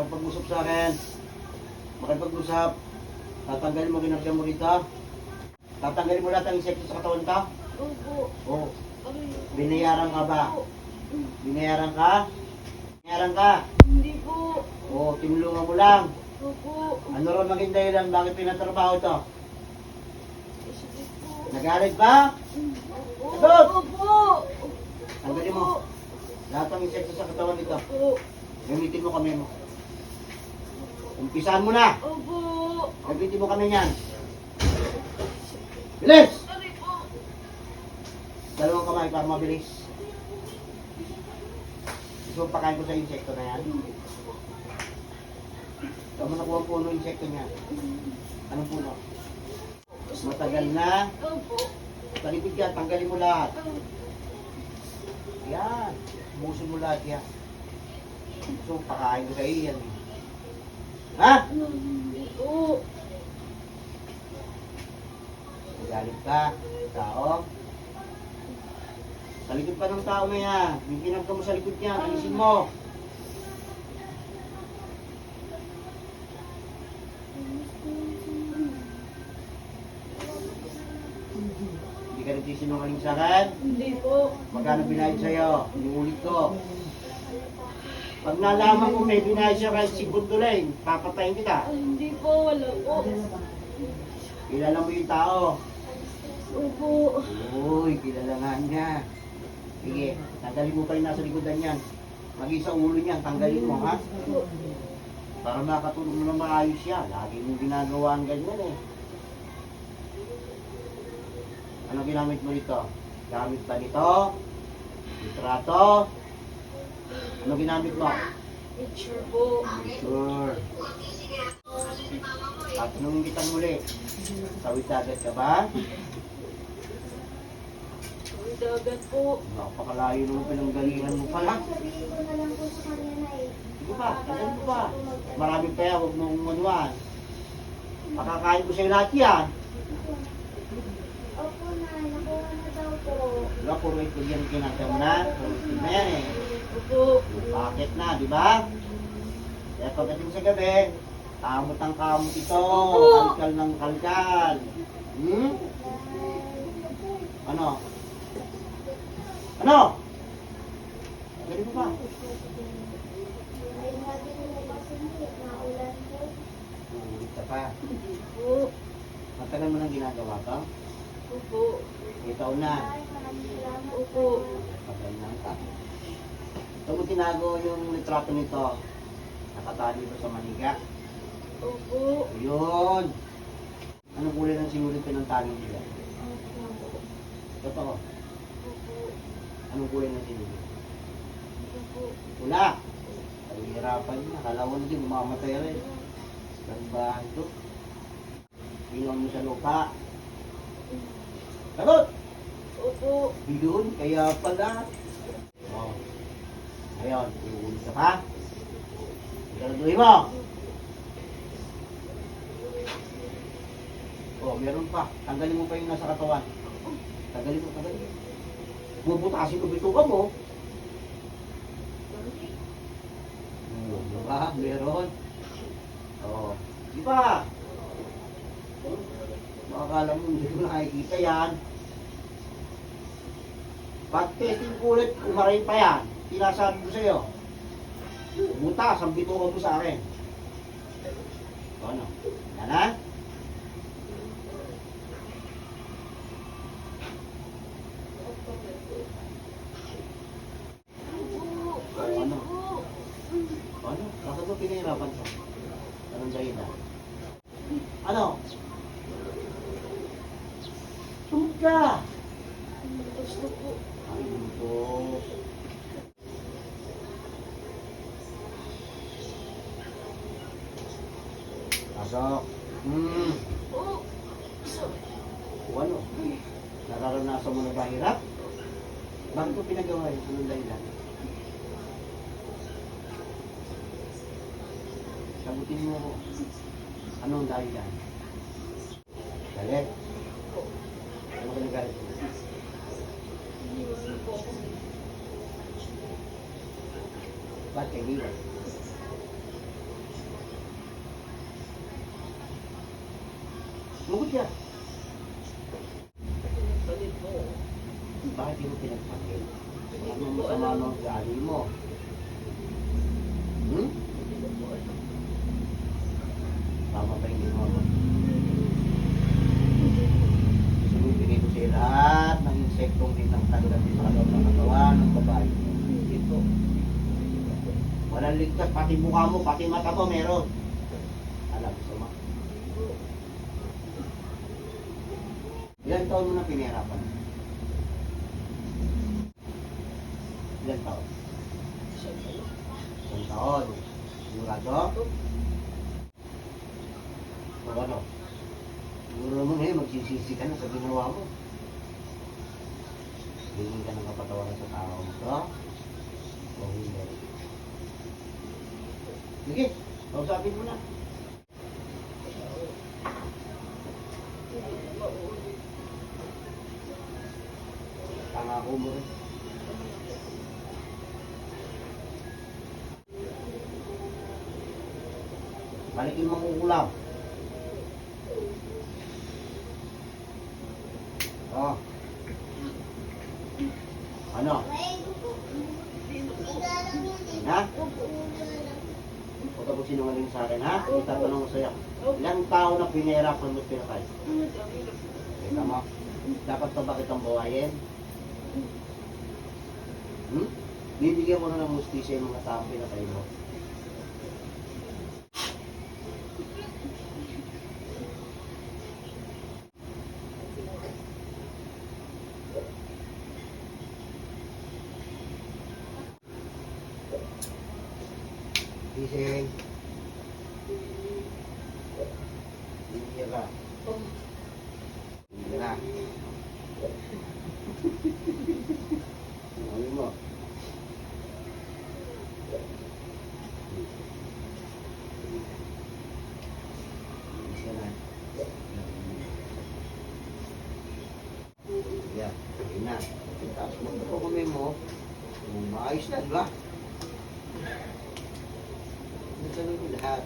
makipag-usap sa akin. Makipag-usap. Tatanggalin mo ginagyan mo rito. Tatanggalin mo lahat ng insekto sa katawan ka. Opo. Oo. Binayaran ka ba? Binayaran ka? Binayaran ka? Hindi po. Oo, tinulungan mo lang. Opo. Ano rin maging dahilan? Bakit pinatrabaho ito? Sige po. Nagalit ba? Opo. Sagot! Opo. Tanggalin mo. Lahat ng insekto sa katawan nito. Opo. Gamitin mo kami mo. Umpisahan mo na. Opo. Gamitin mo kami niyan. Bilis! Sorry po. Dalawang kamay para mabilis. Gusto mo pakain ko sa insekto na yan? Ito mo nakuha po ng insekto niya. Anong puno? Matagal na. Opo. Talipid ka, tanggalin mo lahat. Yan. Busin mo lahat yan. So, pakain ko sa iyo yan. Ha? Hindi po. Galit ka, tao. Sa likod pa ng tao na yan. Yung pinagka mo sa likod niya, alisin mo. Hindi ka nagsisinungaling sa akin. Hindi po. Magkano binayad sa'yo? Inuulit ko. Pag nalaman mo may binayad siya kahit 5 dolar, papatayin kita. Hindi po. Wala po. Kilala mo yung tao. Opo. Uy, kilala nga niya. Sige, tanggalin mo pa yung nasa likodan niyan. Maging sa ulo niyan, tanggalin mo ha. Para makatulong mo na maayos siya. Lagi mong ginagawa ang ganyan eh. Ano ginamit mo dito? Gamit ba nito? Litrato? Ano ginamit mo? Picture po. Sure. At nung kitang muli, tawid dagat ka ba? Dagat po. Napakalayo naman pinanggalingan mo pala. Sabihin ko na lang po sa kanya na eh. Sige pa, tagal mo pa. Marami pa yan, huwag mong manuan. Makakain ko sa'yo lahat yan. Opo na, nakuha na daw po. Diba, puro ito yan kinagam na. Puro ito na yan eh. Opo. Bakit na, di ba? Kaya pagdating sa gabi, kamot ang kamot ito. Kalkal ng kalkal. Hmm? Ano? Ano? Galing mo pa. Ay, sabi ko na kasi hindi, naulan po. Ulit ka pa. Opo. Matagal mo nang ginagawa to? Opo. Ikaw na. Ay, maraming salamat. Opo. Matagal na ka. Ito mo tinago yung litrato nito. Nakatali ba sa maniga? Opo. Yun. Anong kulay ng sinulit ko ng tali nila? Totoo. Opo. Anong kulay ng sinulit? Opo. Wala. Pahihirapan niya. Nakalawan din, mamamatay rin. Ang bahay ito. Inuwan mo sa lupa. Sagot! Opo. Yun, kaya pala. Oh. Ngayon, iuulit ka pa. Siguraduhin mo. Oh, meron pa. Tanggalin mo pa yung nasa katawan. Tanggalin mo, tanggalin mo. Bubutasin ko bituka mo. Diba? Meron. Oh. Di ba? Makakala mo, hindi ko nakikita yan. Pag testing ko ulit, umaray pa yan. Tinasabi ko sa'yo. Butas ang bituka mo sa akin. Ano? Yan ha? Ano? Ano? Bakit mo pinahirapan ka? Anong dahilan? Ano? Sumod ka! Gusto po. Ayun po. Pasok. Oh. O ano? Nararanasan mo na ba hirap? Bakit mo pinagawa yun? Anong dahilan? Sagutin mo ako. Anong dahilan? Galit? Ano ka nagalit mo? Iniwan po ako. Ba't kay Liwa? Mugod yan. Galit po. Bakit hindi mo pinagpagin? Ano mo sa mga gali mo? Hmm? Hindi ko po alam. Tama ba yung ginawa mo? Sinubigay ko sa'yo lahat ng insektong pinagtanggal din sa loob ng katawan ng babae. Hindi po. Walang ligtas, pati mukha mo, pati mata mo meron. Alam mo sama? Ilan taon mo na pinahirapan? Ilan taon? Isang tayo. Isang taon. Sigurado? O ano? Siguro naman eh, magsisisi ka na sa ginawa mo. Hingin ka ng kapatawaran sa tao mo to? O hindi? Sige, kausapin mo na. Hindi ko maulit. Pangako mo rin. Balikin mo ang ulam. Oh. Ano? Ha? Huwag ka po sinungaling sa akin, ha? Itatanong ko sa'yo. Ilang tao na pinahirapan mo pinakay? Madami na po. Kita mo? Dapat pa ba kitang bawayin? Hmm? Bibigyan mo na ng mustisya yung mga tao pinakay mo. Gising. Bibigyan ka. Bibigyan na. Ano mo? Bibigyan na. Yan. Ayun na. Tapos magpapakumay mo. Maayos na, di ba? Ito na lahat.